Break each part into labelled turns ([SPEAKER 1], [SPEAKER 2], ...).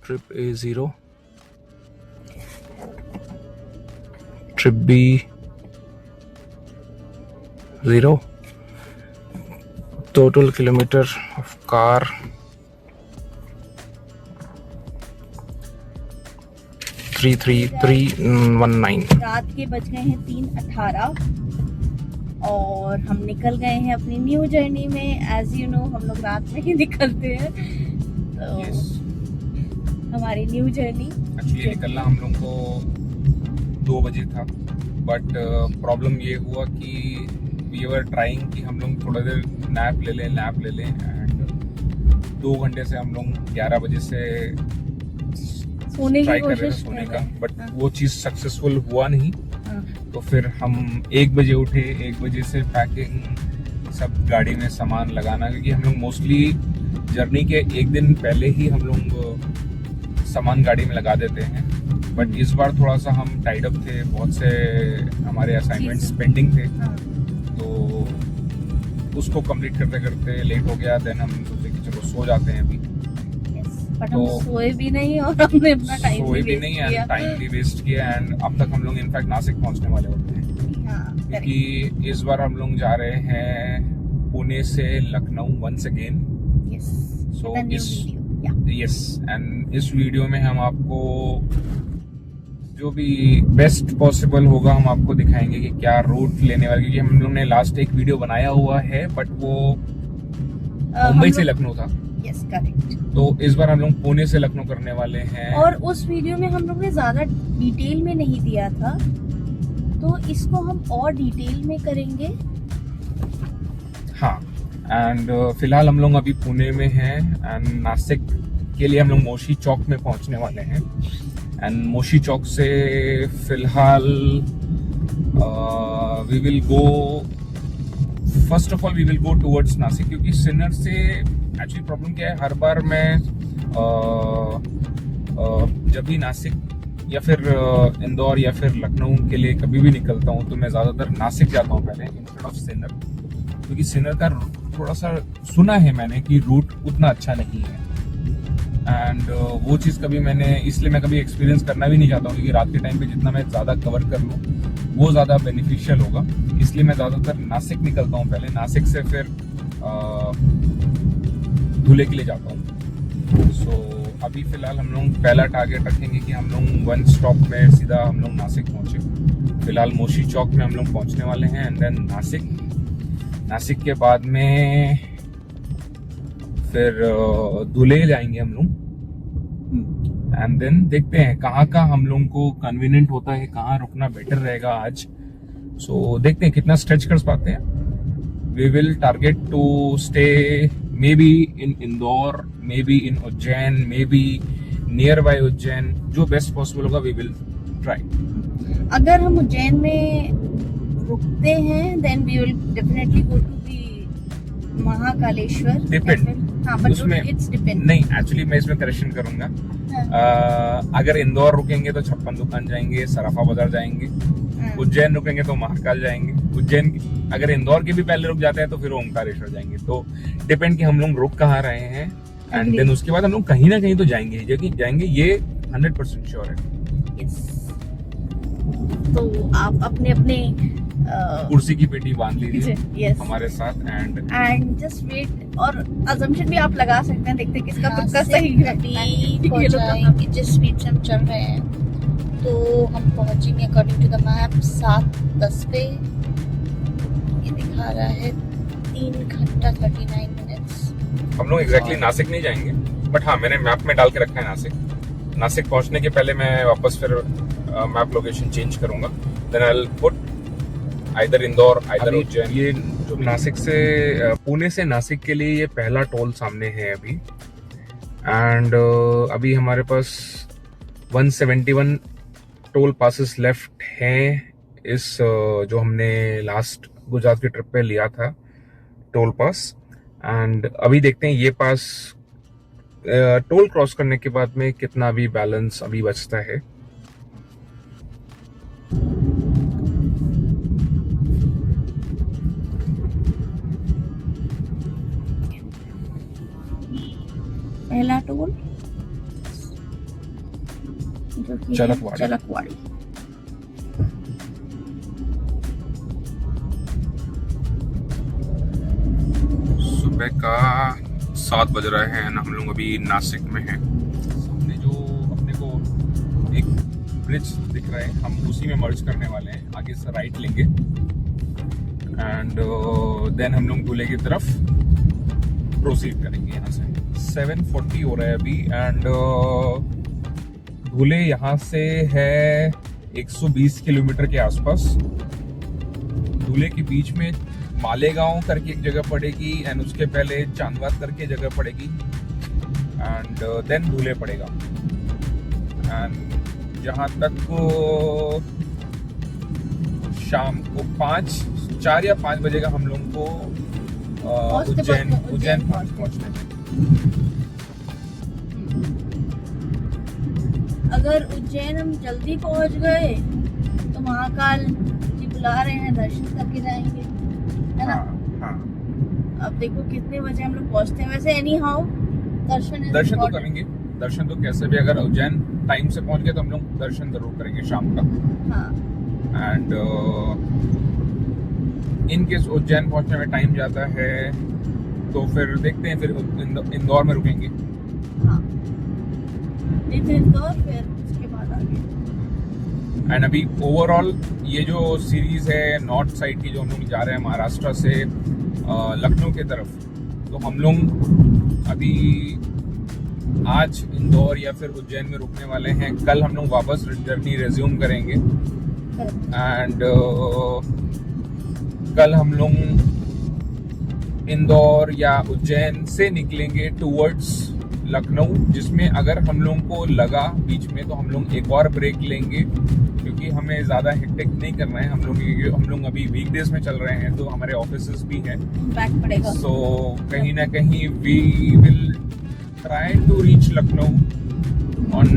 [SPEAKER 1] Trip A 0, trip B 0, total kilometer of car 33319।
[SPEAKER 2] रात के बज गए हैं 3:18 और हम निकल गए हैं अपनी न्यू जर्नी में। एज यू नो हम लोग रात में ही निकलते हैं, तो हमारी न्यू जर्नी
[SPEAKER 3] एक्चुअली निकलना हम लोग को 2 बजे था, बट प्रॉब्लम ये हुआ कि वी वर ट्राइंग कि हम लोग थोड़ा देर नैप ले लें एंड 2 घंटे से हम लोग 11 बजे से
[SPEAKER 2] सोने की
[SPEAKER 3] ट्राई कर रहे थे
[SPEAKER 2] कोशिश
[SPEAKER 3] सोने
[SPEAKER 2] कर
[SPEAKER 3] का,
[SPEAKER 2] रहे हैं।
[SPEAKER 3] बट
[SPEAKER 2] हाँ।
[SPEAKER 3] वो चीज़ सक्सेसफुल हुआ नहीं।
[SPEAKER 2] हाँ।
[SPEAKER 3] तो फिर हम 1 बजे उठे, 1 बजे से पैकिंग सब गाड़ी में सामान लगाना, क्योंकि हम लोग मोस्टली जर्नी के 1 दिन पहले ही हम लोग सामान गाड़ी में लगा देते हैं, बट इस बार थोड़ा सा हम टाइड अप थे, बहुत से हमारे असाइनमेंट्स पेंडिंग थे,
[SPEAKER 2] हाँ।
[SPEAKER 3] तो उसको कंप्लीट करते करते लेट हो गया। देन हम सोचे कि चलो सो जाते हैं अभी,
[SPEAKER 2] बट
[SPEAKER 3] तो
[SPEAKER 2] हम सोए भी नहीं और हमने अपना टाइम
[SPEAKER 3] सोए भी
[SPEAKER 2] वेस्ट
[SPEAKER 3] नहीं
[SPEAKER 2] किया।
[SPEAKER 3] एंड टाइम भी वेस्ट किया एंड अब तक हम लोग इनफैक्ट नासिक पहुंचने वाले होते हैं,
[SPEAKER 2] हाँ,
[SPEAKER 3] क्योंकि इस बार हम लोग जा रहे हैं पुणे से Lucknow once again.
[SPEAKER 2] Yes,
[SPEAKER 3] So
[SPEAKER 2] the new
[SPEAKER 3] इस
[SPEAKER 2] video, yeah.
[SPEAKER 3] यस एंड इस वीडियो में हम आपको जो भी बेस्ट पॉसिबल होगा हम आपको दिखाएंगे कि क्या रूट लेने वाले, क्योंकि हम लोग ने लास्ट एक वीडियो बनाया हुआ है बट वो मुंबई से लखनऊ था,
[SPEAKER 2] यस करेक्ट।
[SPEAKER 3] तो इस बार हम लोग पुणे से लखनऊ करने वाले हैं।
[SPEAKER 2] और उस वीडियो में हम लोग ने ज्यादा डिटेल में नहीं दिया था, तो इसको हम और डिटेल में करेंगे।
[SPEAKER 3] हाँ एंड फिलहाल हम लोग अभी पुणे में हैं एंड नासिक के लिए हम लोग मोशी चौक में पहुंचने वाले हैं एंड मोशी चौक से फिलहाल we will go, first of all we will go towards Nashik, क्योंकि सिन्नर से एक्चुअली प्रॉब्लम क्या है, हर बार मैं जब भी नासिक या फिर इंदौर या फिर लखनऊ के लिए कभी भी निकलता हूँ तो मैं ज़्यादातर नासिक जाता हूँ पहले इंस्टेड ऑफ सिन्नर, क्योंकि सिन्नर का थोड़ा सा सुना है मैंने कि रूट उतना अच्छा नहीं है एंड वो चीज़ कभी मैंने, इसलिए मैं कभी एक्सपीरियंस करना भी नहीं चाहता हूँ, क्योंकि रात के टाइम पे जितना मैं ज़्यादा कवर कर लूँ वो ज़्यादा बेनिफिशियल होगा, इसलिए मैं ज़्यादातर नासिक निकलता हूँ पहले, नासिक से फिर धुले के लिए जाता हूँ। सो अभी फ़िलहाल हम लोग पहला टारगेट रखेंगे कि हम लोग 1 स्टॉप में सीधा हम लोग नासिक पहुँचे। फिलहाल मोशी चौक में हम लोग पहुँचने वाले हैं एंड देन नासिक के बाद में फिर धुले जाएंगे हम लोग एंड देन देखते हैं कहाँ का हम लोग को कन्वीनियंट होता है, कहाँ रुकना बेटर रहेगा आज। सो देखते हैं कितना स्ट्रेच कर पाते हैं। We will target to stay maybe in Indore, maybe in Ujjain, maybe nearby Ujjain, जो बेस्ट पॉसिबल होगा वी विल ट्राई।
[SPEAKER 2] अगर हम उज्जैन में रुकते हैं then we will definitely go to the Mahakaleshwar.
[SPEAKER 3] Depend,
[SPEAKER 2] हाँ, बट
[SPEAKER 3] उसमें
[SPEAKER 2] इट्स डिपेंड।
[SPEAKER 3] नहीं, एक्चुअली मैं इसमें करेक्शन करूंगा। अगर इंदौर रुकेंगे तो छप्पन दुकान जाएंगे, सराफा बाजार जाएंगे, उज्जैन रुकेंगे तो महाकाल जाएंगे, उज्जैन अगर इंदौर के भी पहले रुक जाते हैं तो फिर ओमकारेश्वर जाएंगे। तो डिपेंड कि हम लोग रुक कहाँ रहे हैं एंड देन उसके बाद हम लोग कहीं ना कहीं तो जाएंगे, ये 100% श्योर है।
[SPEAKER 2] Yes. तो आप अपने अपने
[SPEAKER 3] कुर्सी की पेटी बांध लीजिए
[SPEAKER 2] yes.
[SPEAKER 3] हमारे साथ
[SPEAKER 2] एंड जस्ट वेट, और अजम्पशन भी आप लगा सकते हैं, देखते हैं किसका तुक्का सही है।
[SPEAKER 4] पहुंचाएंगे जिस स्पीड से हम चल रहे हैं, तो हम पहुंचेंगे अकॉर्डिंग टू द मैप 7:10 पे। ये दिखा रहा है 3 घंटा 39 मिनट्स।
[SPEAKER 3] हम लोग एग्जैक्टली नासिक नहीं जाएंगे, बट हाँ मैंने मैप में डाल के रखा है नासिक पहुंचने के पहले मैं वापस फिर मैप लोकेशन चेंज करूंगा, then I will put either Indore either Ujjain. ये जो नासिक से पुणे से नासिक के लिए ये पहला टोल सामने है अभी एंड अभी हमारे पास 171 टोल पासेस लेफ्ट हैं इस जो हमने लास्ट गुजरात की ट्रिप पे लिया था टोल पास। एंड अभी देखते हैं ये पास टोल क्रॉस करने के बाद में कितना भी बैलेंस अभी बचता है।
[SPEAKER 2] पहला टोल जो कि
[SPEAKER 3] चलकवाड़ी।
[SPEAKER 2] चलकवाड़ी।
[SPEAKER 3] सुबह का 7 बज रहे हैं, हम लोग अभी नासिक में हैं। सामने जो अपने को एक ब्रिज दिख रहा है, हम उसी में मर्ज करने वाले हैं। आगे से राइट लेंगे एंड देन हम लोग धुले की तरफ प्रोसीड करेंगे। यहाँ से 7:40 हो रहा है अभी एंड धुले यहाँ से है 120 किलोमीटर के आसपास। धुले के बीच में मालेगांव करके एक जगह पड़ेगी एंड उसके पहले चांदवाद करके जगह पड़ेगी एंड देन धुले पड़ेगा। एंड जहाँ तक शाम को 4 या 5 बजे का हम लोग को उज्जैन पहुँचने में।
[SPEAKER 2] अगर उज्जैन हम जल्दी पहुंच गए तो महाकाल जी बुला रहे हैं, दर्शन करके जाएंगे, है ना?
[SPEAKER 3] हाँ।
[SPEAKER 2] अब देखो कितने बजे हम लोग पहुंचते हैं। वैसे एनी हाउ दर्शन
[SPEAKER 3] तो करेंगे। दर्शन तो कैसे भी, अगर उज्जैन टाइम से पहुंच गए तो हम लोग दर्शन जरूर करेंगे शाम का।
[SPEAKER 2] हाँ।
[SPEAKER 3] एंड इन केस उज्जैन पहुंचने में टाइम जाता है तो फिर देखते हैं, फिर इंदौर में रुकेंगे।
[SPEAKER 2] हाँ। इंदौर, फिर उसके बाद आगे।
[SPEAKER 3] एंड अभी ओवरऑल ये जो सीरीज है नॉर्थ साइड की, जो हम लोग जा रहे हैं महाराष्ट्र से लखनऊ की तरफ, तो हम लोग अभी आज इंदौर या फिर उज्जैन में रुकने वाले हैं। कल हम लोग वापस जर्नी रिज्यूम करेंगे एंड कल हम लोग इंदौर या उज्जैन से निकलेंगे टूवर्ड्स लखनऊ, जिसमें अगर हम लोगों को लगा बीच में तो हम लोग एक और ब्रेक लेंगे, क्योंकि हमें ज़्यादा हेक्टिक नहीं करना है। हम लोग अभी वीकडेज में चल रहे हैं तो हमारे ऑफिसेस भी हैं,
[SPEAKER 2] बैक पड़ेगा।
[SPEAKER 3] सो कहीं ना कहीं we will try to reach Lucknow on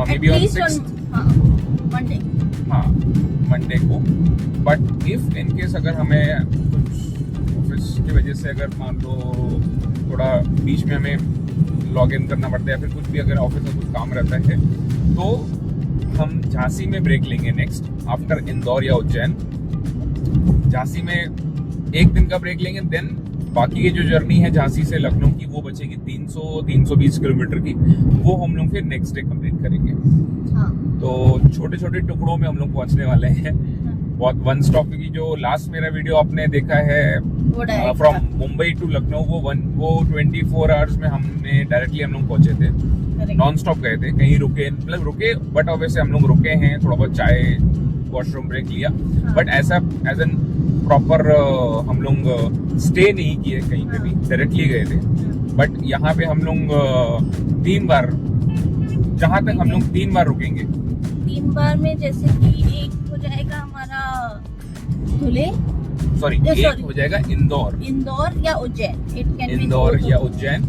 [SPEAKER 3] maybe on 6th,
[SPEAKER 2] Monday.
[SPEAKER 3] हाँ मंडे को। बट इफ इन केस अगर हमें कुछ ऑफिस की वजह से अगर मान लो थोड़ा बीच में हमें लॉग इन करना पड़ता है या फिर कुछ भी अगर ऑफिस में कुछ काम रहता है तो हम झांसी में ब्रेक लेंगे नेक्स्ट आफ्टर इंदौर या उज्जैन। झांसी में 1 दिन का ब्रेक लेंगे, देन बाकी की जो जर्नी है झांसी से लखनऊ की वो बचेगी 300-320 किलोमीटर की, वो हम लोग फिर नेक्स्ट डे कंप्लीट करेंगे।
[SPEAKER 2] हाँ।
[SPEAKER 3] तो छोटे छोटे टुकड़ों में हम लोग पहुंचने वाले हैं। बहुत वन स्टॉप, क्योंकि जो लास्ट मेरा वीडियो आपने देखा है फ्रॉम मुंबई टू लखनऊ, वो 24 आवर्स में हमने डायरेक्टली हम लोग पहुंचे थे, नॉन स्टॉप गए थे, कहीं रुके मतलब रुके, बट ऑब्वियसली हम लोग रुके हैं, थोड़ा बहुत चाय वॉशरूम ब्रेक लिया, बट ऐसा एज एन प्रॉपर हम लोग स्टे नहीं किए कहीं पे भी, डायरेक्टली गए थे। बट यहाँ पे हम लोग 3 बार, जहाँ तक हम लोग 3 बार रुकेंगे।
[SPEAKER 2] 3 बार में जैसे कि एक हो जाएगा हमारा धुले,
[SPEAKER 3] सॉरी एक हो जाएगा इंदौर
[SPEAKER 2] या उज्जैन,
[SPEAKER 3] इंदौर या उज्जैन।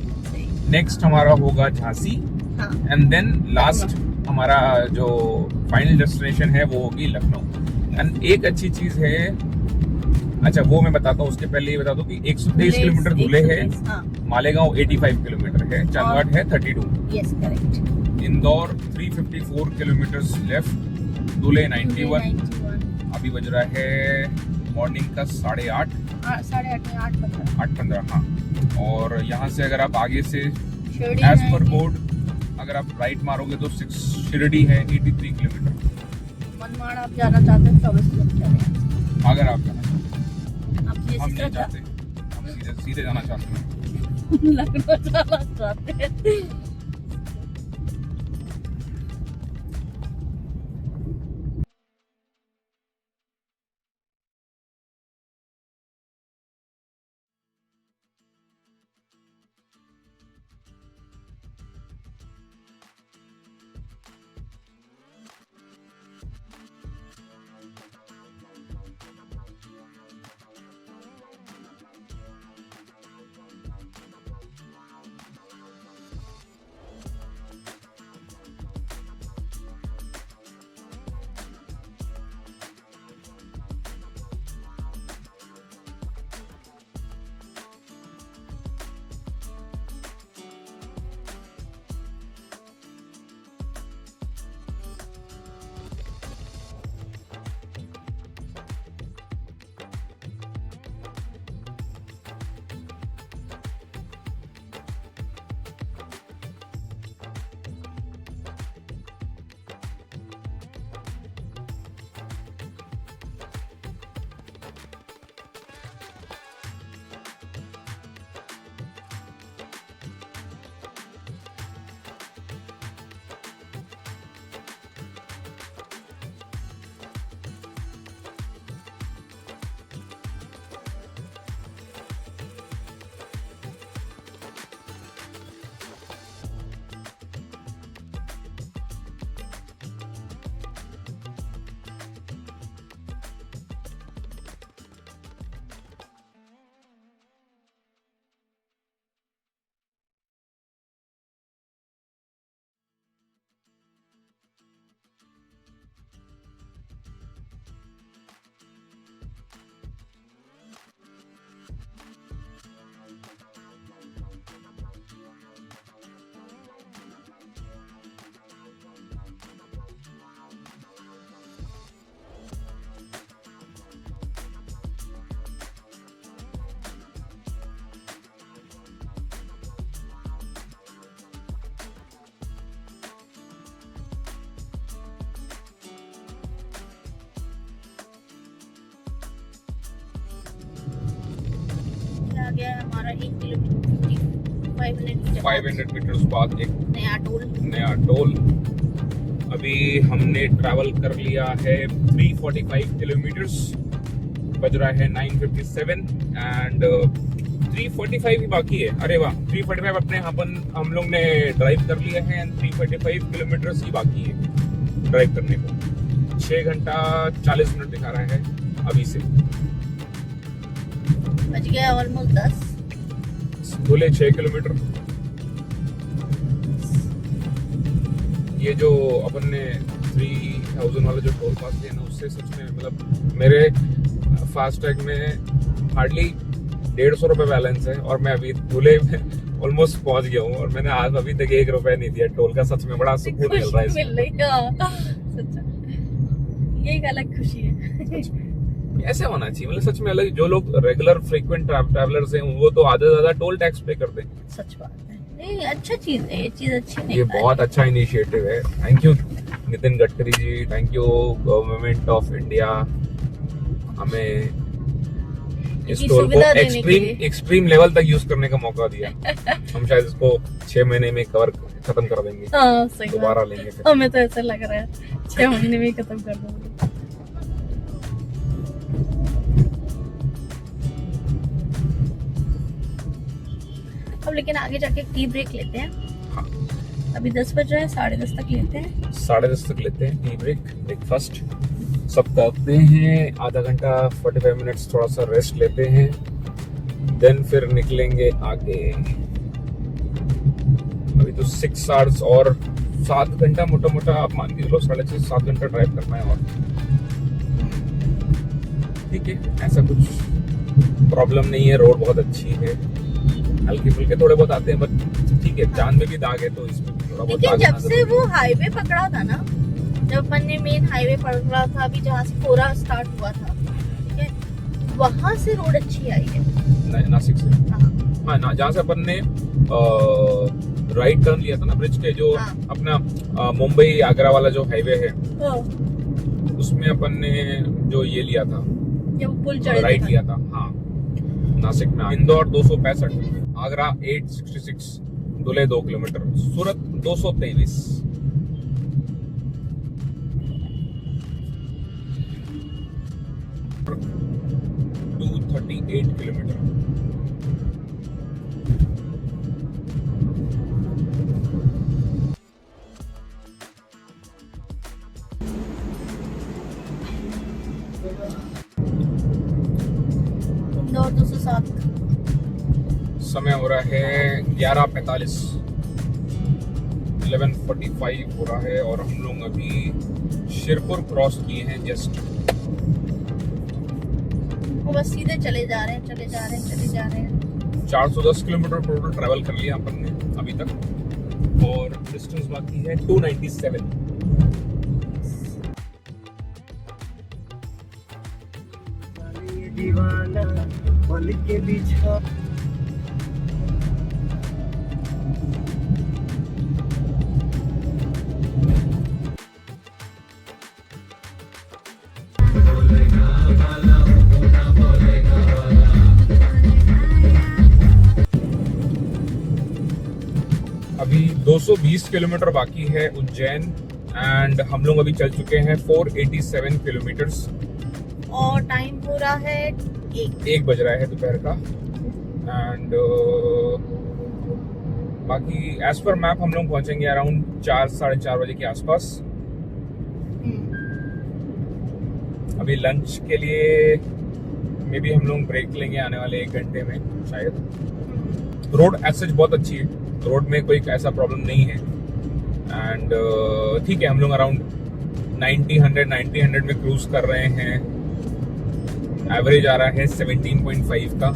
[SPEAKER 3] नेक्स्ट हमारा होगा झांसी एंड देन लास्ट हमारा जो फाइनल डेस्टिनेशन है वो होगी लखनऊ। एंड एक अच्छी चीज है, अच्छा वो मैं बताता हूँ, उसके पहले ये बता दूं कि 123 किलोमीटर धुले है, मालेगांव 85 किलोमीटर है, चांदवाड है 32,
[SPEAKER 2] yes correct,
[SPEAKER 3] Indore 354 kilometre left, Dhule 91। अभी बज रहा है मॉर्निंग का 8:30, 8:15 हाँ। और यहाँ से अगर आप आगे से एज पर बोर्ड अगर आप राइट मारोगे तो शिरडी है 83 किलोमीटर।
[SPEAKER 2] मनमाड़ आप जाना चाहते हैं 24 किलोमीटर,
[SPEAKER 3] अगर आप जाना चाहते हैं, हम नहीं
[SPEAKER 2] आप
[SPEAKER 3] चाहते, हम सीधे जाना चाहते हैं।
[SPEAKER 2] लखनऊ जाना चाहते हैं। गया है हमारा 1 किलोमीटर
[SPEAKER 3] 500 मीटर्स बाद एक
[SPEAKER 2] नया टोल।
[SPEAKER 3] नया टोल। अभी हमने ट्रैवल कर लिया है 345 किलोमीटर्स, बज रहा है 9:57 एंड 345 ही बाकी है। अरे वाह, 345 अपने हम लोग ने ड्राइव कर लिया है एंड 345 किलोमीटर्स ही बाकी है ड्राइव करने को। 6 घंटा 40 मिनट दिखा रहा है अभी से।
[SPEAKER 2] बज गया ऑलमोस्ट 10।
[SPEAKER 3] धुले 6 किलोमीटर। ये जो अपन ने 3000 वाला जो टोल पास लिया ना, उससे सच में मतलब मेरे फास्टैग में हार्डली 150 रुपए बैलेंस है और मैं अभी धुले में ऑलमोस्ट पहुंच गया हूँ और मैंने आज अभी तक 1 रुपया नहीं दिया टोल का। सच में बड़ा सुकून मिल रहा है इसमें।
[SPEAKER 2] मिल रही है सच्चा, ये एक अलग खुशी है।
[SPEAKER 3] ऐसे होना चाहिए, मतलब सच में अलग। जो लोग रेगुलर फ्रीक्वेंट ट्रैवलर्स हैं वो तो आधे ज्यादा टोल टैक्स पे करते हैं।
[SPEAKER 2] सच बात है, नहीं अच्छा चीज है, ये चीज अच्छी नहीं
[SPEAKER 3] ये
[SPEAKER 2] है।
[SPEAKER 3] बहुत अच्छा इनिशिएटिव है। Thank you Nitin Gadkari ji, thank you government of India हमें इस टोल को
[SPEAKER 2] सुविधा देने के लिए।
[SPEAKER 3] एक्सट्रीम लेवल तक यूज करने का मौका दिया। हम शायद इसको 6 महीने में कवर खत्म कर देंगे,
[SPEAKER 2] हाँ सही बात।
[SPEAKER 3] दोबारा लेंगे फिर।
[SPEAKER 2] हमें तो ऐसा लग रहा है 6 महीने में ही खत्म कर दूंगी। अब लेकिन आगे जाके टी ब्रेक लेते हैं।
[SPEAKER 3] हाँ।
[SPEAKER 2] अभी 10 बज रहा है, 10:30 तक लेते हैं।
[SPEAKER 3] 10:30 तक लेते हैं टी ब्रेक, ब्रेकफास्ट सब करते हैं। आधा घंटा 45 मिनट्स थोड़ा सा रेस्ट लेते हैं, देन फिर निकलेंगे आगे। अभी तो 6 आवर्स और 7 घंटा मोटा मोटा आप मान के चलो, 6.5-7 घंटा ड्राइव करना है। और ठीक है, ऐसा कुछ प्रॉब्लम नहीं है। रोड बहुत अच्छी है, हल्के फुल्के थोड़े बहुत आते हैं बट ठीक है। जान में भी दाग है तो इसमें भी थोड़ा बहुत
[SPEAKER 2] लेकिन
[SPEAKER 3] दाग
[SPEAKER 2] जब
[SPEAKER 3] आना
[SPEAKER 2] से
[SPEAKER 3] जरूरी
[SPEAKER 2] वो हाईवे पकड़ा था ना, जब अपन ने मेन हाईवे पकड़ा था, अभी जहाँ से कोरा स्टार्ट हुआ था, ठीक है, वहां से रोड अच्छी आई है।
[SPEAKER 3] है। नासिक से
[SPEAKER 2] हाँ।
[SPEAKER 3] हाँ ना, जहाँ से अपन ने राइट टर्न लिया था ना ब्रिज के, जो
[SPEAKER 2] हाँ।
[SPEAKER 3] अपना मुंबई आगरा वाला जो हाईवे है,
[SPEAKER 2] हाँ।
[SPEAKER 3] उसमें अपन ने जो ये लिया था,
[SPEAKER 2] जब पुल चढ़े
[SPEAKER 3] राइट
[SPEAKER 2] थे।
[SPEAKER 3] लिया था। हाँ, नासिक में। इंदौर 265, आगरा 866, धुले 2 किलोमीटर, सूरत 223। किलोमीटर।
[SPEAKER 2] इंदौर 207।
[SPEAKER 3] समय हो रहा है 11:45, 11:45 हो रहा है और हम लोग अभी शिरपुर क्रॉस किए हैं जस्ट।
[SPEAKER 2] वो बस सीधे चले जा रहे हैं।
[SPEAKER 3] 410 किलोमीटर टोटल ट्रैवल कर लिया अपन ने अभी तक और डिस्टेंस बाकी है 297।
[SPEAKER 5] दीवाना बन के बिछा
[SPEAKER 3] अभी 220 किलोमीटर बाकी है उज्जैन एंड हम लोग अभी चल चुके हैं 487 किलोमीटर्स
[SPEAKER 2] और टाइम हो रहा है
[SPEAKER 3] 1 बज रहा है दोपहर का। एंड बाकी एज पर मैप हम लोग पहुंचेंगे अराउंड 4-4:30 बजे के आसपास। अभी लंच के लिए मे बी हम लोग ब्रेक लेंगे आने वाले 1 घंटे में शायद। रोड एज सच बहुत अच्छी है, रोड में कोई ऐसा प्रॉब्लम नहीं है एंड ठीक है। हम लोग अराउंड 90-100 में क्रूज कर रहे हैं। एवरेज आ रहा है 17.5 का।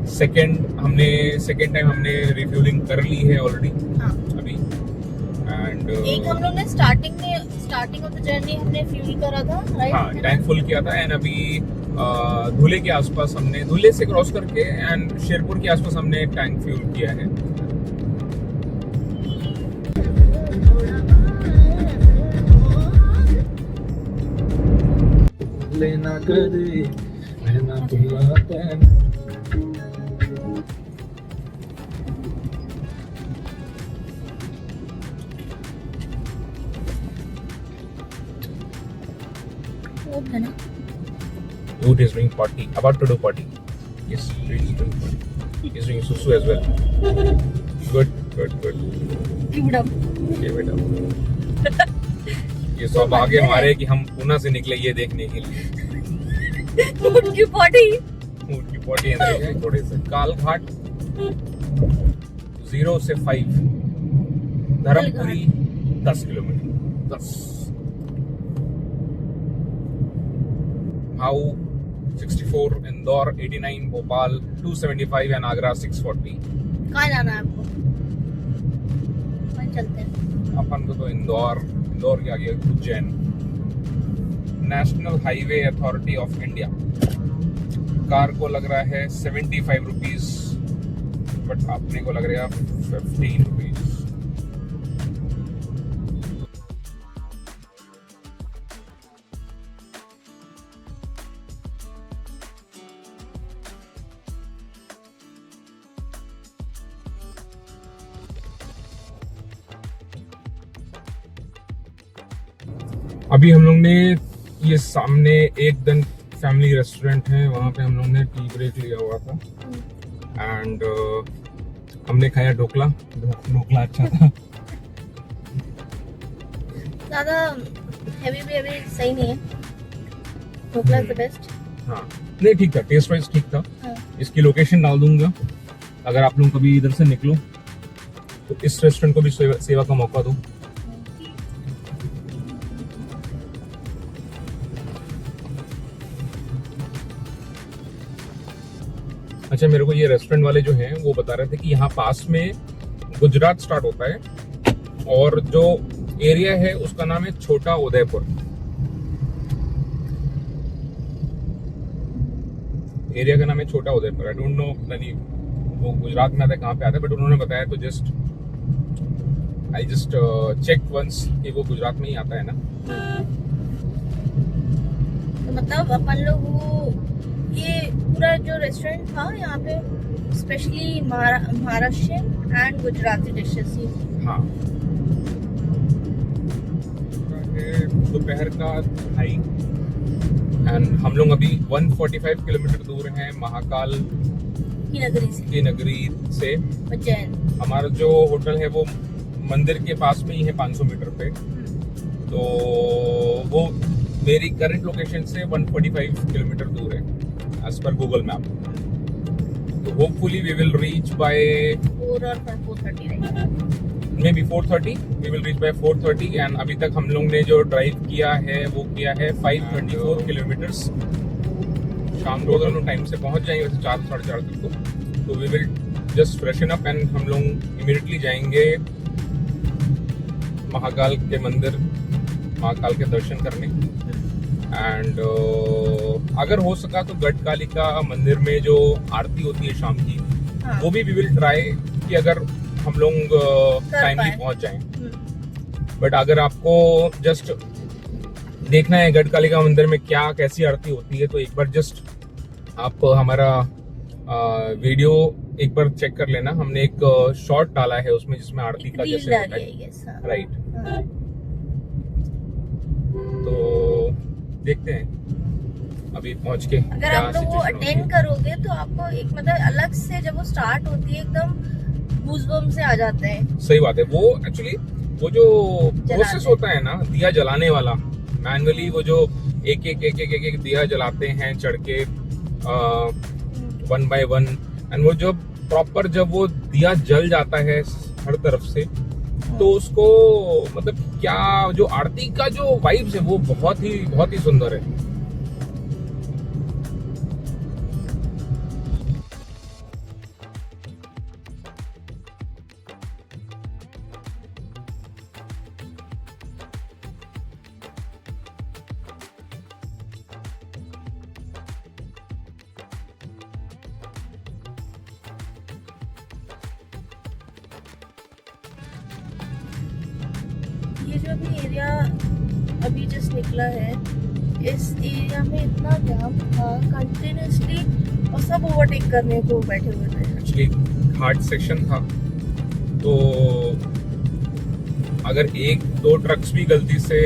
[SPEAKER 3] सेकेंड टाइम हमने रिफ्यूलिंग कर ली है ऑलरेडी।
[SPEAKER 2] हाँ।
[SPEAKER 3] अभी एंड
[SPEAKER 2] एक हम लोग ने स्टार्टिंग ऑफ द जर्नी हमने फ्यूल करा था, राइट?
[SPEAKER 3] हाँ, टैंक फुल किया था एंड अभी धुले के आसपास हमने धुले से क्रॉस करके एंड शेरपुर के आसपास हमने टैंक फ्यूल किया है।
[SPEAKER 5] लेना करे
[SPEAKER 4] वो है ना
[SPEAKER 3] Dude is doing potty, about to do potty. Yes, he's doing potty. He's doing susu as well. Good.
[SPEAKER 2] Give it up.
[SPEAKER 3] Give it up. ये सब आगे हमारे कि हम पूना से निकले ये देखने के लिए।
[SPEAKER 2] ऊँट की पॉटी।
[SPEAKER 3] ऊँट की पॉटी अंदर है थोड़े से। कालघाट 0 से 5 धर्मपुरी 10 किलोमीटर 10 हाउ 64 इंदौर 89 भोपाल 275 एंड आगरा 640
[SPEAKER 4] कहाँ जाना है आपको वहीं चलते हैं
[SPEAKER 3] अपन को तो इंदौर के आगे Ujjain national highway authority of India car को लग रहा है 75 रुपीज बट अपने को लग रहा है 15 रुपीज अभी हम लोग ने ये सामने एक दिन फैमिली रेस्टोरेंट है वहाँ पे हम लोग ने टी ब्रेक लिया हुआ था एंड हमने खाया ढोकला अच्छा था
[SPEAKER 4] ज़्यादा हैवी भी अभी सही नहीं है ढोकला इज द बेस्ट
[SPEAKER 3] हाँ नहीं ठीक था टेस्ट वाइज ठीक था
[SPEAKER 4] हाँ।
[SPEAKER 3] इसकी लोकेशन डाल दूंगा अगर आप लोग कभी इधर से निकलो तो इस रेस्टोरेंट को भी सेवा का मौका दो अच्छा मेरे को ये रेस्टोरेंट वाले जो हैं वो बता रहे थे कि यहाँ पास में गुजरात स्टार्ट होता है और जो एरिया है उसका नाम है छोटा उदयपुर एरिया का नाम है छोटा उदयपुर आई डोंट नो यानी वो गुजरात में आता है कहाँ पे आता है बट उन्होंने बताया तो आई जस्ट चेक वंस कि वो गुजरात में ही आता है ना
[SPEAKER 4] तो मतलब अपन लोग वो ये पूरा जो रेस्टोरेंट था यहाँ पे specially Maharashtrian and Gujarati dishes ही थी
[SPEAKER 3] हाँ दोपहर का ढाई एंड हम लोग अभी 145 किलोमीटर दूर हैं महाकाल की नगरी से
[SPEAKER 4] उज्जैन
[SPEAKER 3] हमारा जो होटल है वो मंदिर के पास में ही है 500 मीटर पे तो वो मेरी करंट लोकेशन से 145 किलोमीटर दूर है एज पर गूगल मैप तो hopefully we will reach by
[SPEAKER 4] 4 और 4:30 right
[SPEAKER 3] maybe 4:30 we will reach by 4:30 and अभी तक हम लोग ने जो ड्राइव किया है वो किया है 534 किलोमीटर्स शाम को दोनों टाइम से पहुंच जाएंगे वैसे 4 साढ़े 4 तक तो we will just freshen up and हम लोग इमीडिएटली जाएंगे महाकाल के मंदिर महाकाल के दर्शन करने एंड अगर हो सका तो गढ़कालिका मंदिर में जो आरती होती है शाम की
[SPEAKER 4] हाँ।
[SPEAKER 3] वो भी वी विल ट्राई कि अगर हम लोग टाइमली पहुंच जाएं बट अगर आपको जस्ट देखना है गढ़कालिका मंदिर में क्या कैसी आरती होती है तो एक बार जस्ट आप हमारा वीडियो एक बार चेक कर लेना हमने एक शॉर्ट डाला है उसमें जिसमें आरती का जैसे होता है राइट तो देखते हैं अभी पहुंच के
[SPEAKER 4] अगर आप लोग वो अटेंड करोगे तो आपको एक मतलब अलग से जब वो स्टार्ट होती है एकदम गूज़बम्स से आ जाते हैं
[SPEAKER 3] सही बात है वो एक्चुअली वो जो प्रोसेस होता है ना दिया जलाने वाला मैनुअली वो जो एक दिया जलाते हैं चढ़ के 1 by 1 एंड वो जब प्रॉपर जब वो दिया जल जाता है हर तरफ से तो उसको मतलब क्या जो आरती का जो वाइब्स है वो बहुत ही सुंदर है
[SPEAKER 4] ये जो अभी एरिया अभी जस्ट निकला है
[SPEAKER 2] इस एरिया में इतना जाम था कंटिन्यूसली और सब ओवरटेक करने को बैठे हुए थे।
[SPEAKER 3] एक्चुअली घाट सेक्शन था, तो अगर एक दो ट्रक्स भी गलती से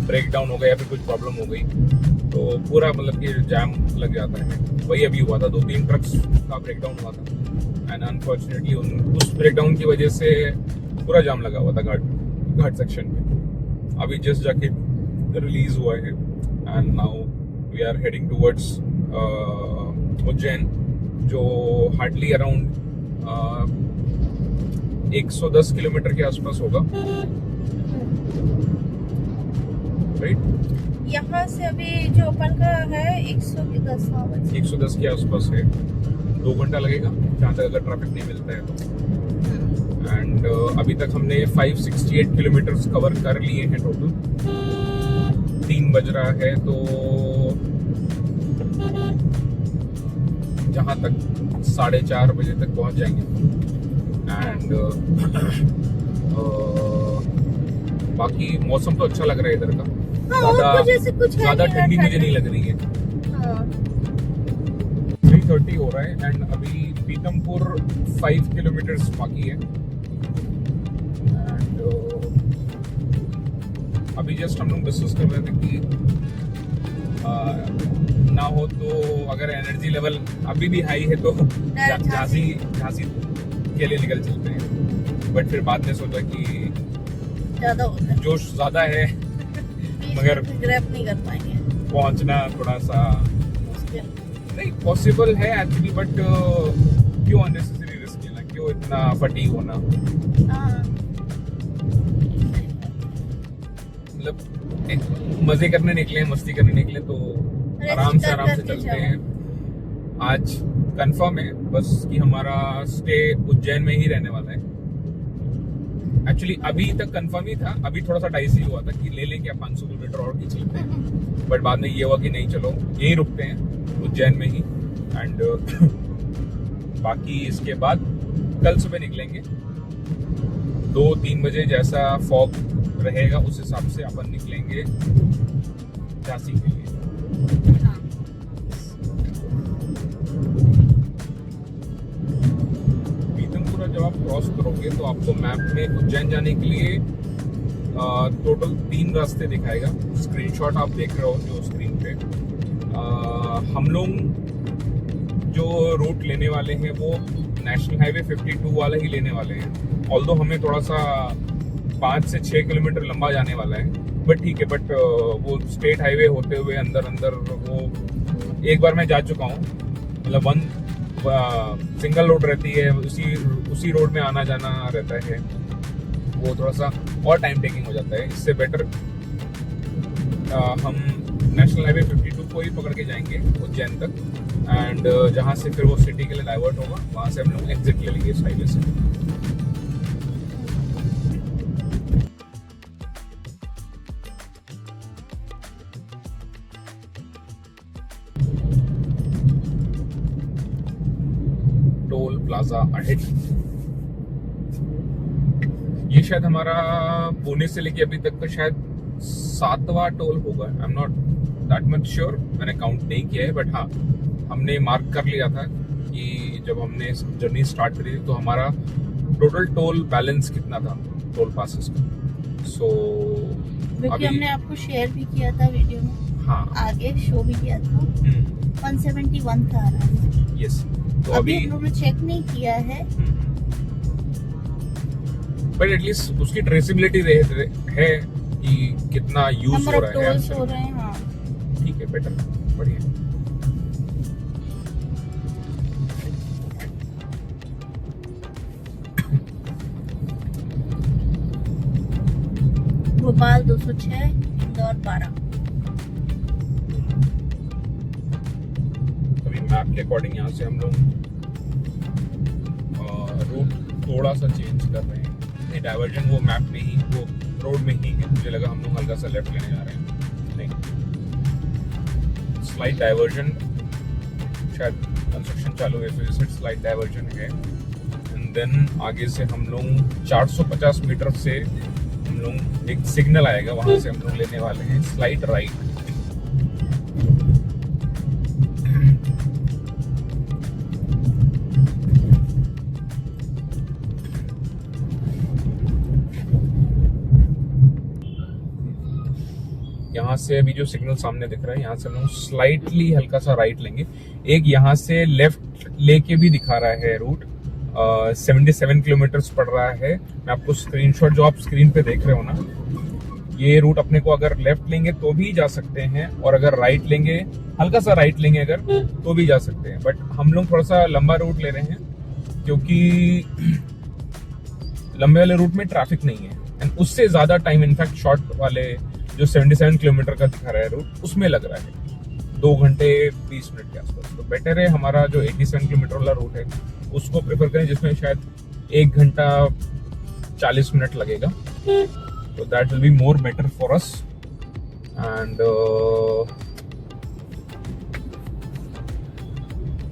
[SPEAKER 3] ब्रेक डाउन हो गए या फिर कुछ प्रॉब्लम हो गई तो पूरा मतलब कि जाम लग जाता है। वही अभी हुआ था, 2-3 ट्रक्स का ब्रेक डाउन हुआ था एंड अनफॉर्चुनेटली उस ब्रेक डाउन की वजह से पूरा जाम लगा हुआ था घाट सेक्शन में। अभी जस्ट जाके रिलीज हुआ है and now we are heading towards Ujjain, जो हार्डली अराउंड 110 किलोमीटर के आसपास होगा, राइट?
[SPEAKER 2] यहाँ से अभी जो अपन का है 110 आवर्स
[SPEAKER 3] 110 के आसपास है। 2 घंटा लगेगा जहाँ तक अगर ट्रैफिक नहीं मिलता है तो। एंड अभी तक हमने 568 किलोमीटर कवर कर लिए हैं टोटल। 3 बज रहा है, तो जहाँ तक 4:30 बजे तक पहुँच जाएंगे। एंड बाकी मौसम तो अच्छा लग रहा है इधर का, ज्यादा ठंडी मुझे नहीं लग रही है। 3:30 हो रहा है एंड अभी पीतमपुर 5 किलोमीटर बाकी है। एंड अभी जस्ट हम लोग डिस्कस कर रहे थे कि ना हो तो अगर एनर्जी लेवल अभी भी हाई है तो झांसी के लिए निकल चलते हैं, बट फिर बाद में सोचा कि
[SPEAKER 2] ज्यादा होता है,
[SPEAKER 3] जोश ज्यादा है मगर
[SPEAKER 2] ग्रैब नहीं कर पाएंगे,
[SPEAKER 3] पहुंचना थोड़ा सा
[SPEAKER 2] मुश्किल।
[SPEAKER 3] नहीं पॉसिबल है एक्चुअली, बट क्यों अननेसेसरी रिस्क लेना, क्यों इतना फटीग होना। मतलब मजे करने निकले हैं, मस्ती करने निकले तो आराम से चलते हैं। आज कंफर्म है बस कि हमारा स्टे उज्जैन में ही रहने वाला है। एक्चुअली अभी तक कंफर्म ही था, अभी थोड़ा सा डाइसी हुआ था कि ले लेंगे 500 किलोमीटर और खींच लेते हैं, बट बाद में ये हुआ कि नहीं चलो यहीं रुकते हैं उज्जैन में ही। एंड बाकी इसके बाद कल सुबह निकलेंगे 2-3 बजे, जैसा फॉग रहेगा उस हिसाब से अपन निकलेंगे झांसी के लिए। पीतमपुरा जब आप क्रॉस करोगे तो आपको मैप में उज्जैन जाने के लिए टोटल 3 रास्ते दिखाएगा। स्क्रीनशॉट आप देख रहे हो जो स्क्रीन पे। हम लोग जो रूट लेने वाले हैं वो नेशनल हाईवे 52 वाला ही लेने वाले हैं, ऑल्दो हमें थोड़ा सा 5 से 6 किलोमीटर लंबा जाने वाला है, बट ठीक है। बट वो स्टेट हाईवे होते हुए अंदर वो एक बार मैं जा चुका हूँ, मतलब सिंगल रोड रहती है, उसी रोड में आना जाना रहता है, वो थोड़ा सा और टाइम टेकिंग हो जाता है। इससे बेटर हम नेशनल हाईवे 52 को ही पकड़ के जाएंगे उज्जैन तक, एंड जहाँ से फिर वो सिटी के लिए डाइवर्ट होगा, वहाँ से हम लोग एग्जिट ले लेंगे इस हाईवे से। टोल प्लाजा अहेड, ये शायद हमारा पुणे से लेके अभी तक का शायद 7वां टोल होगा। I am not that much sure, मैंने काउंट नहीं किया है, बट हाँ हमने मार्क कर लिया था कि जब हमने जर्नी स्टार्ट करी थी तो हमारा टोटल टोल बैलेंस कितना था टोल पासेस का। सो
[SPEAKER 2] अभी हमने आपको शेयर भी किया था वीडियो में,
[SPEAKER 3] हाँ
[SPEAKER 2] आगे शो भी किया था। 171 था आराम।
[SPEAKER 3] यस, तो
[SPEAKER 2] अभी हम लोगों ने चेक नहीं किया है,
[SPEAKER 3] बट एटलीस्ट उसकी ट्रेसिबिलिटी है कि कितना यूज हो रहा है।
[SPEAKER 2] टोल्स हो रहे हैं, हाँ
[SPEAKER 3] ठीक है, बेटर, बढ़िया।
[SPEAKER 2] भोपाल 206, इंदौर 12।
[SPEAKER 3] अभी मैप के अकॉर्डिंग यहाँ से हम लोग रूट थोड़ा सा चेंज कर रहे हैं। नहीं, डाइवर्जन वो मैप में ही, वो रोड में ही है। मुझे लगा हम लोग हल्का सा लेफ्ट लेने जा रहे हैं, नहीं, स्लाइट डाइवर्जन, शायद कंस्ट्रक्शन चालू है तो इसे स्लाइट डाइवर्जन है। एंड देन आगे से हम लोग 450 मीटर से हम लोग एक सिग्नल आएगा, वहाँ से हम लोग लेने वाले हैं स्लाइट राइट। यहाँ से अभी जो सिग्नल सामने दिख रहा है, यहाँ से हम लोग स्लाइटली हल्का सा राइट लेंगे। एक यहाँ से लेफ्ट लेके भी दिखा रहा है रूट, 77 किलोमीटर्स पड़ रहा है। मैं आपको स्क्रीनशॉट जो आप स्क्रीन पे देख रहे हो ना, ये रूट अपने को अगर लेफ्ट लेंगे तो भी जा सकते हैं, और अगर राइट लेंगे, हल्का सा राइट लेंगे अगर, तो भी जा सकते हैं। बट हम लोग थोड़ा सा लंबा रूट ले रहे हैं क्योंकि लंबे वाले रूट में ट्रैफिक नहीं है, एंड उससे ज्यादा टाइम इनफैक्ट शॉर्ट वाले जो 77 किलोमीटर का दिखा रहा है रूट, उसमें लग रहा है 2 घंटे 20 मिनट के आसपास। तो बेटर है हमारा जो 87 किलोमीटर वाला रूट है उसको प्रेफर करें, जिसमें शायद 1 घंटा 40 मिनट लगेगा। तो that will be more better for us. And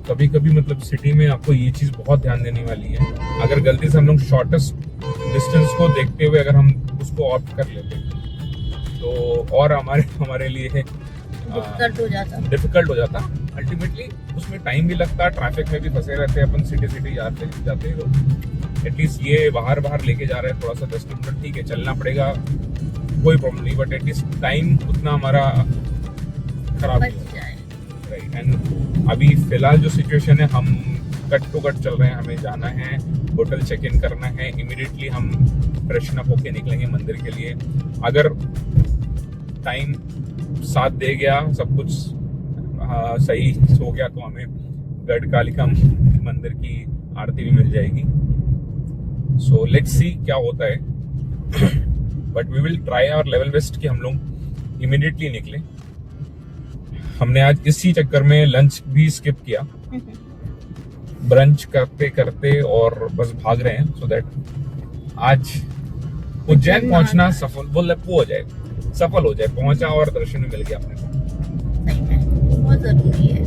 [SPEAKER 3] कभी कभी मतलब सिटी में आपको ये चीज बहुत ध्यान देने वाली है, अगर गलती से हम लोग शॉर्टेस्ट डिस्टेंस को देखते हुए अगर हम उसको ऑप्ट कर लेते तो और हमारे लिए डिफिकल्ट हो जाता। अल्टीमेटली उसमें टाइम भी लगता, ट्रैफिक में भी फंसे रहते हैं अपन, सिटी जाते तो एटलीस्ट ये बाहर लेके जा रहे हैं थोड़ा सा 10 किलोमीटर, ठीक है चलना पड़ेगा, कोई प्रॉब्लम नहीं, बट एटलीस्ट टाइम उतना हमारा खराब नहीं होगा। राइट। एंड अभी फिलहाल जो सिचुएशन है, हम कट टू कट चल रहे हैं, हमें जाना है, होटल चेक इन करना है, इमीडिएटली हम फ्रेशन अप होके निकलेंगे मंदिर के लिए। अगर टाइम साथ दे गया, सब कुछ सही हो गया, तो हमें गढ़कालिका मंदिर की आरती भी मिल जाएगी। सो लेट्स सी क्या होता है, but we will try our level best कि हम लोग इमीडिएटली निकले। हमने आज इसी चक्कर में लंच भी स्किप किया, ब्रंच करते करते, और बस भाग रहे हैं सो दैट आज उज्जैन पहुंचना सफल हो जाए, पहुंचा और दर्शन भी मिल गया अपने को।
[SPEAKER 4] सही में बहुत जरूरी है।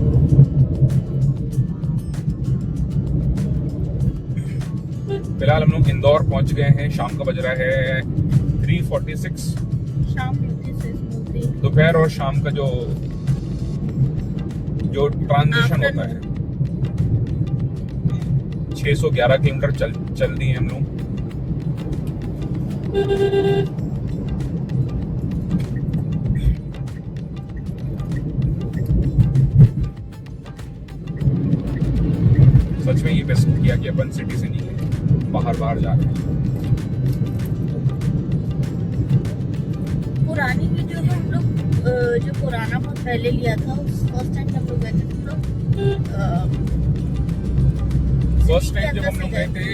[SPEAKER 3] फिलहाल हम लोग इंदौर पहुंच गए हैं, शाम का बज रहा है 3:46।
[SPEAKER 4] शाम
[SPEAKER 3] दोपहर और शाम का जो ट्रांजिशन होता है, 611 किलोमीटर चल दिए हम लोग। सच में ये बेस्ट किया कि अपन सिटी से निकले, बाहर जा रहे हैं।
[SPEAKER 4] पुरानी वीडियो में हम लोग जो पुराना बहुत पहले लिया था, फर्स्ट टाइम हम लोग गए थे,
[SPEAKER 3] फर्स्ट टाइम जब हम लोग गए थे,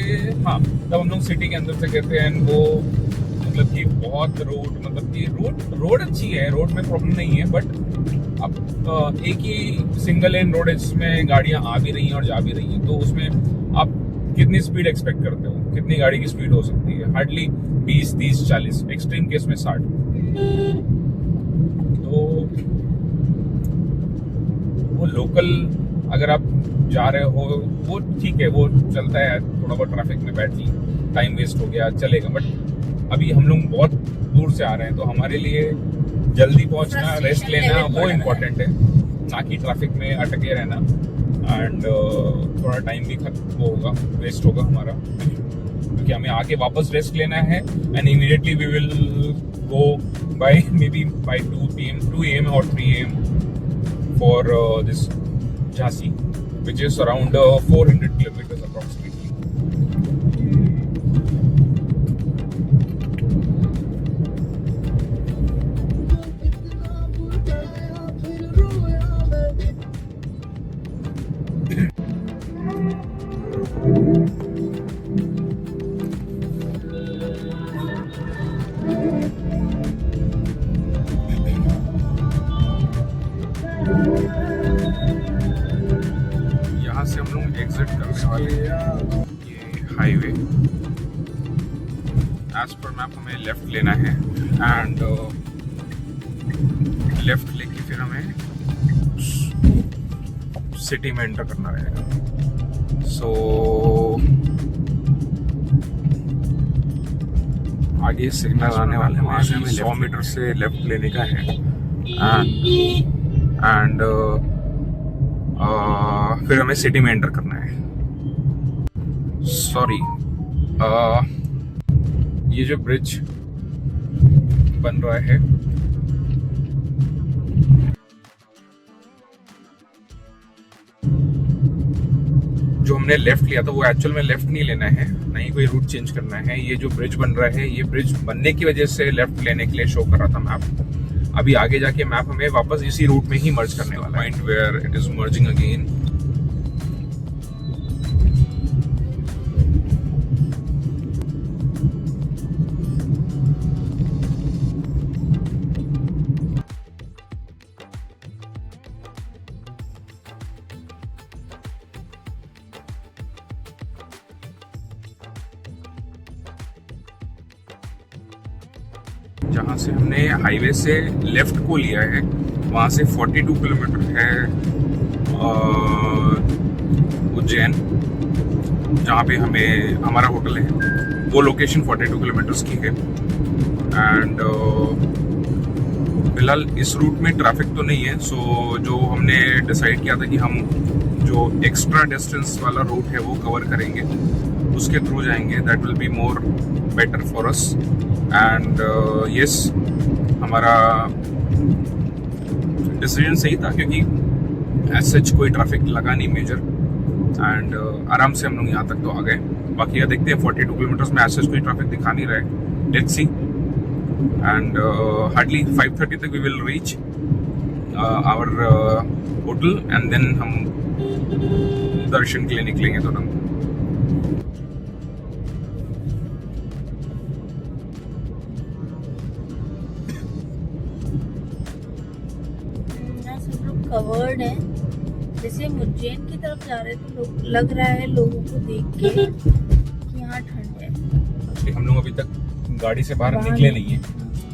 [SPEAKER 3] हाँ तब हम लोग सिटी के अंदर से गए थे, एंड वो मतलब कि बहुत रोड अच्छी है, रोड में प्रॉब्लम नहीं है, बट अब एक ही सिंगल लेन रोड है जिसमें गाड़ियां आ भी रही हैं और जा भी रही हैं, तो उसमें आप कितनी स्पीड एक्सपेक्ट करते हो, कितनी गाड़ी की स्पीड हो सकती है? हार्डली 20, 30, 40, एक्सट्रीम केस में 60। तो वो लोकल अगर आप जा रहे हो वो ठीक है, वो चलता है, थोड़ा बहुत ट्रैफिक में बैठ ली, टाइम वेस्ट हो गया, चलेगा। बट अभी हम लोग बहुत दूर से आ रहे हैं, तो हमारे लिए जल्दी पहुंचना, रेस्ट लेना वो इम्पोर्टेंट है, ना कि ट्रैफिक में अटके रहना। एंड थोड़ा टाइम भी होगा, वेस्ट होगा हमारा, क्योंकि हमें आके वापस रेस्ट लेना है, and immediately we will go by maybe by 2 AM or 3 AM for this Jhansi, which is around 400 kilometers approximately. यहाँ से हम लोग एग्जिट करने वाले हैं ये हाईवे। एज पर मैप हमें लेफ्ट लेना है, एंड लेफ्ट लेके फिर हमें सिटी में एंटर करना रहेगा। सो आगे सिग्नल आने वाले हैं, वहाँ से हमें 100 मीटर से लेफ्ट लेने का है, एंड फिर हमें सिटी में एंटर करना है। सॉरी, ये जो ब्रिज बन रहा है जो हमने लेफ्ट लिया था वो एक्चुअल में लेफ्ट नहीं लेना है, नहीं कोई रूट चेंज करना है। ये जो ब्रिज बन रहा है, ये ब्रिज बनने की वजह से लेफ्ट लेने के लिए शो कर रहा था मैप। अभी आगे जाके मैप हमें वापस इसी रूट में ही मर्ज करने वाला है, point where it is merging again. जहाँ से हमने हाईवे से लेफ्ट को लिया है वहाँ से 42 किलोमीटर है उज्जैन, जहाँ पे हमें हमारा होटल है। वो लोकेशन 42 किलोमीटर्स की है। एंड फिलहाल इस रूट में ट्रैफिक तो नहीं है, सो जो हमने डिसाइड किया था कि हम जो एक्स्ट्रा डिस्टेंस वाला रूट है वो कवर करेंगे, उसके थ्रू जाएंगे। That will be more better for us. And yes, हमारा डिसीजन सही था क्योंकि एज सच कोई ट्रैफिक लगा नहीं मेजर। एंड आराम से हम लोग यहाँ तक तो आ गए। बाकी का देखते हैं, 42 किलोमीटर्स में एज सच कोई ट्रैफिक दिखा नहीं रहा है। Let's see. एंड हार्डली 5:30 तक we will reach our hotel and then हम दर्शन के लिए निकलेंगे तुरंत।
[SPEAKER 2] कवर्ड है। जैसे हम उज्जैन की तरफ जा रहे हैं तो लग रहा है लोगों को देख के कि यहाँ ठंड है।
[SPEAKER 3] हम लोग अभी तक गाड़ी से बाहर निकले नहीं है,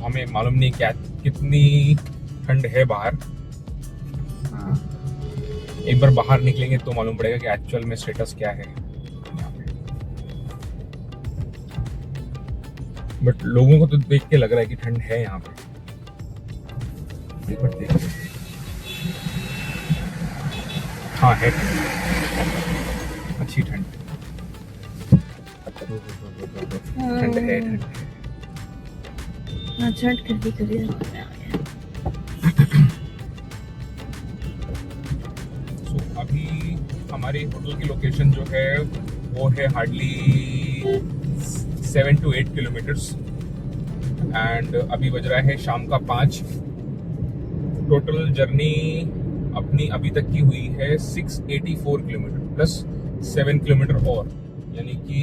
[SPEAKER 3] हमें मालूम नहीं क्या कितनी ठंड है बाहर। एक बार बाहर निकलेंगे तो मालूम पड़ेगा कि एक्चुअल में स्टेटस क्या है। बट लोगों को तो देख के लग रहा है कि ठंड है यहाँ पे। हाँ है, अच्छी ठंड, ठंड है, ठंड है।
[SPEAKER 2] हाँ, ठंड खरीदी
[SPEAKER 3] So, अभी हमारे होटल की लोकेशन जो है वो है हार्डली 7 to 8 किलोमीटर्स। एंड अभी बज रहा है शाम का 5। टोटल जर्नी अपनी अभी तक की हुई है 684 किलोमीटर प्लस 7 किलोमीटर और, यानी कि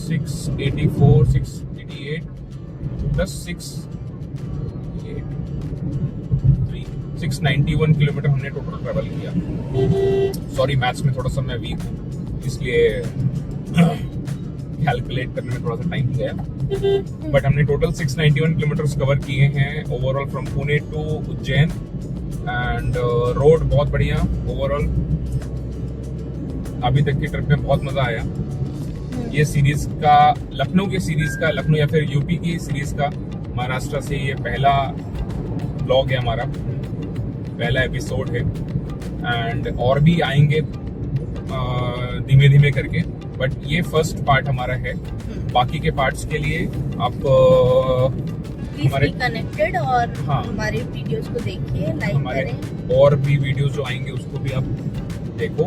[SPEAKER 3] 684, 688 प्लस 691 किलोमीटर हमने टोटल ट्रेवल किया। सॉरी, मैथ्स में थोड़ा सा मैं वीक हूँ, इसलिए कैलकुलेट करने में थोड़ा सा टाइम गया। बट हमने टोटल 691 किलोमीटर्स कवर किए हैं overall from Pune to Ujjain. And road बहुत बढ़िया ओवरऑल। अभी तक की ट्रिप में बहुत मजा आया। ये सीरीज का, लखनऊ की सीरीज का, लखनऊ या फिर यूपी की सीरीज का महाराष्ट्र से ये पहला ब्लॉग है हमारा, पहला एपिसोड है। एंड और भी आएंगे धीमे धीमे करके, बट ये फर्स्ट पार्ट हमारा है। बाकी के पार्ट्स के लिए आप हमारे
[SPEAKER 2] कनेक्टेड और
[SPEAKER 3] हाँ,
[SPEAKER 2] हमारे वीडियोस को देखिए, लाइक करें।
[SPEAKER 3] और भी वीडियोस जो आएंगे उसको भी आप देखो।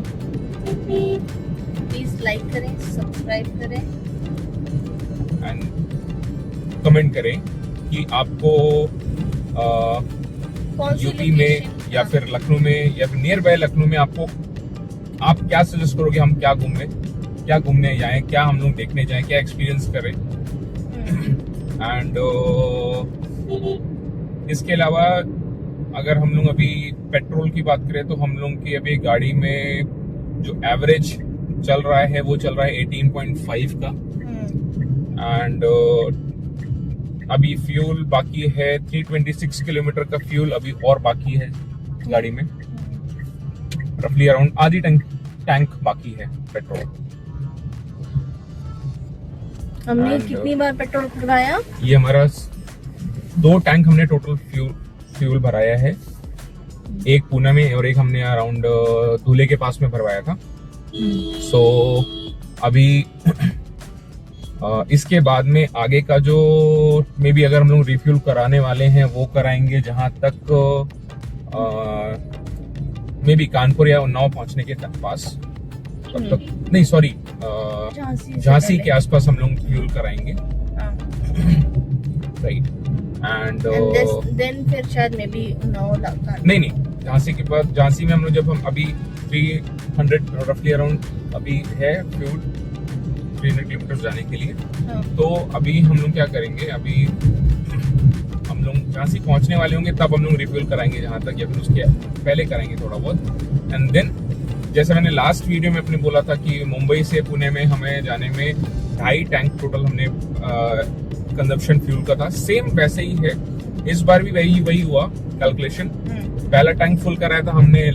[SPEAKER 2] प्लीज लाइक करें, सब्सक्राइब करें
[SPEAKER 3] एंड कमेंट करें कि आपको
[SPEAKER 2] कौन सी
[SPEAKER 3] यूपी में
[SPEAKER 2] location,
[SPEAKER 3] या फिर लखनऊ में या फिर नियर बाय लखनऊ में आपको आप क्या सजेस्ट करोगे, हम क्या घूमने जाएं, क्या हम लोग देखने जाएं, क्या एक्सपीरियंस करें। एंड इसके अलावा अगर हम लोग अभी पेट्रोल की बात करें तो हम लोग की अभी गाड़ी में जो एवरेज चल रहा है वो चल रहा है 18.5 का। एंड अभी फ्यूल बाकी है 326 किलोमीटर का फ्यूल अभी और बाकी है गाड़ी में। रफली अराउंड आधी टैंक बाकी है पेट्रोल।
[SPEAKER 2] हमने कितनी बार पेट्रोल भरवाया?
[SPEAKER 3] ये हमारा 2 टैंक हमने टोटल फ्यूल भराया है। एक पूना में और एक हमने अराउंड धुले के पास में भरवाया था। सो अभी इसके बाद में आगे का जो मे बी अगर हम लोग रिफ्यूल कराने वाले हैं वो कराएंगे, जहां तक मे बी कानपुर या उन्नाव पहुंचने के पास तब तक नहीं सॉरी झांसी के आसपास हम लोग फ्यूल कराएंगे राइट एंड
[SPEAKER 2] देन फिर शायद मे बी
[SPEAKER 3] नहीं झांसी के बाद झांसी में हम लोग जब हम अभी 300 रफली अराउंड अभी है फ्यूल 300 किलोमीटर जाने के लिए तो अभी हम लोग क्या करेंगे अभी हम लोग झांसी पहुंचने वाले होंगे तब हम लोग रिफ्यूल कराएंगे जहां तक या फिर उसके पहले कराएंगे थोड़ा बहुत एंड देन जैसे मैंने लास्ट वीडियो में अपने बोला था कि मुंबई से पुणे में हमें जाने में 2.5 टैंक टोटल हमने कंजप्शन फ्यूल का था सेम वैसे ही है इस बार भी वही हुआ कैलकुलेशन पहला टैंक फुल कराया था हमने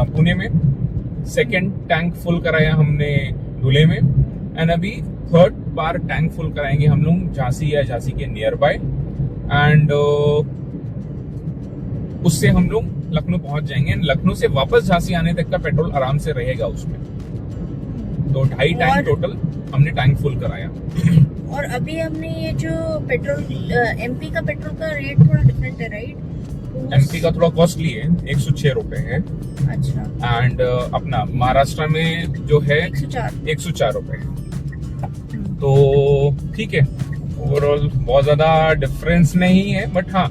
[SPEAKER 3] पुणे में सेकंड टैंक फुल कराया हमने धुले में एंड अभी थर्ड बार टैंक फुल कराएंगे हम लोग झांसी या झांसी के नियर बाय एंड उससे हम लोग लखनऊ पहुंच जाएंगे एंड लखनऊ से वापस झांसी आने तक का पेट्रोल आराम से रहेगा उसमें तो 2.5 टैंक टोटल हमने टैंक फुल कराया
[SPEAKER 2] और अभी हमने ये जो पेट्रोल एमपी का पेट्रोल का रेट थोड़ा डिफरेंट है राइट
[SPEAKER 3] एमपी का थोड़ा कॉस्टली है 106 रुपए है
[SPEAKER 2] अच्छा
[SPEAKER 3] एंड अपना महाराष्ट्र में जो है
[SPEAKER 2] 104
[SPEAKER 3] रुपए तो ठीक है ओवरऑल बहुत ज्यादा डिफरेंस नहीं है बट हाँ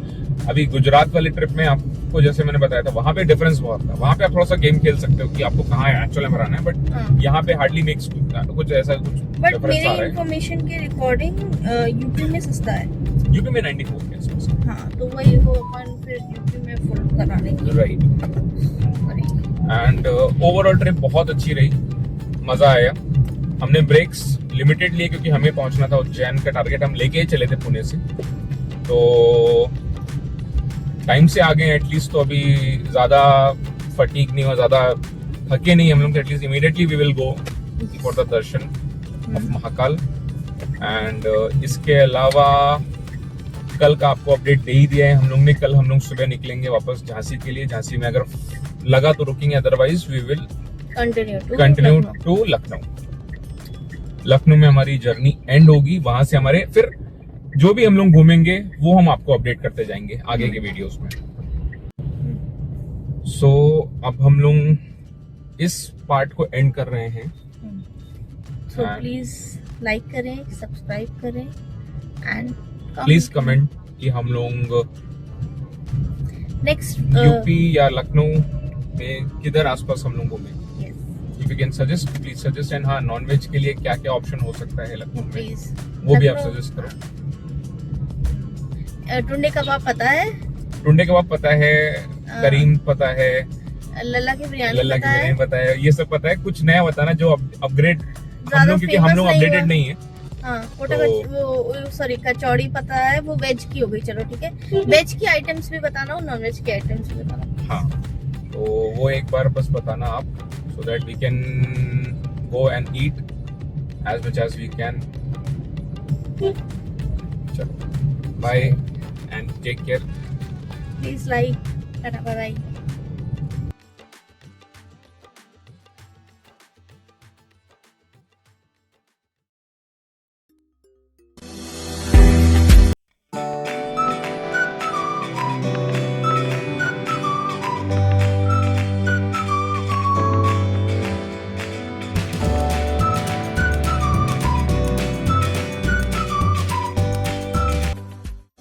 [SPEAKER 3] अभी गुजरात वाली ट्रिप में आपको जैसे मैंने बताया था वहां पे डिफरेंस बहुत था वहां पे आप थोड़ा सा गेम खेल सकते हो कि आपको कहाँ एक्चुअली में रहना है बट यहाँ पे हार्डली मेक्स कुछ ऐसा कुछ
[SPEAKER 2] बट
[SPEAKER 3] डिफरेंस आ
[SPEAKER 2] मेरी
[SPEAKER 3] रहा है
[SPEAKER 2] इंफॉर्मेशन के रिकॉर्डिंग यूपी में सस्ता है
[SPEAKER 3] यूपी में 94 के आसपास
[SPEAKER 2] हाँ तो वही वो अपन फिर यूपी में फुल कराने की
[SPEAKER 3] राइट एंड ओवरऑल ट्रिप बहुत अच्छी रही मजा आया हमने ब्रेक्स लिमिटेड लिए क्योंकि हमें पहुंचना था उज्जैन का टारगेट हम लेके ही चले थे पुणे से तो टाइम से आ गए एटलीस्ट तो अभी ज्यादा फटीक नहीं हुआ ज्यादा थके नहीं हम लोग at least immediately we will go for the darshan of Mahakal and इसके अलावा कल का आपको अपडेट दे ही दिया है हम लोग ने कल हम लोग सुबह निकलेंगे वापस झांसी के लिए झांसी में अगर लगा तो रुकेंगे otherwise we will continue to Lucknow में हमारी जर्नी एंड होगी वहां से हमारे फिर जो भी हम लोग घूमेंगे वो हम आपको अपडेट करते जाएंगे आगे के वीडियोस में सो अब हम लोग इस पार्ट को एंड कर रहे हैं
[SPEAKER 2] सो प्लीज लाइक करें सब्सक्राइब करें एंड
[SPEAKER 3] प्लीज कमेंट कि हम लोग
[SPEAKER 2] नेक्स्ट
[SPEAKER 3] यूपी या लखनऊ में किधर आसपास हम लोग घूमें if you can suggest please suggest and हाँ नॉनवेज के लिए क्या क्या ऑप्शन हो सकता है लखनऊ में
[SPEAKER 2] प्लीज
[SPEAKER 3] वो भी आप सजेस्ट करो
[SPEAKER 2] टुंडे कबाब पता है
[SPEAKER 3] टुंडे कबाब पता है करीम पता है
[SPEAKER 2] लल्ला की बिरयानी
[SPEAKER 3] पता है ये सब पता है कुछ नया बताना जो अपग्रेड हम लोग क्योंकि हम लोग अपडेटेड नहीं है
[SPEAKER 2] हाँ वो सॉरी कचौड़ी पता है वो वेज की हो गई चलो ठीक है वेज की आइटम्स भी बताना और नॉन वेज की आइटम्स भी बताना
[SPEAKER 3] हाँ तो वो एक बार बस बताना आप so that we can go and eat as much as we can चलो bye and take care
[SPEAKER 2] please like tata bye bye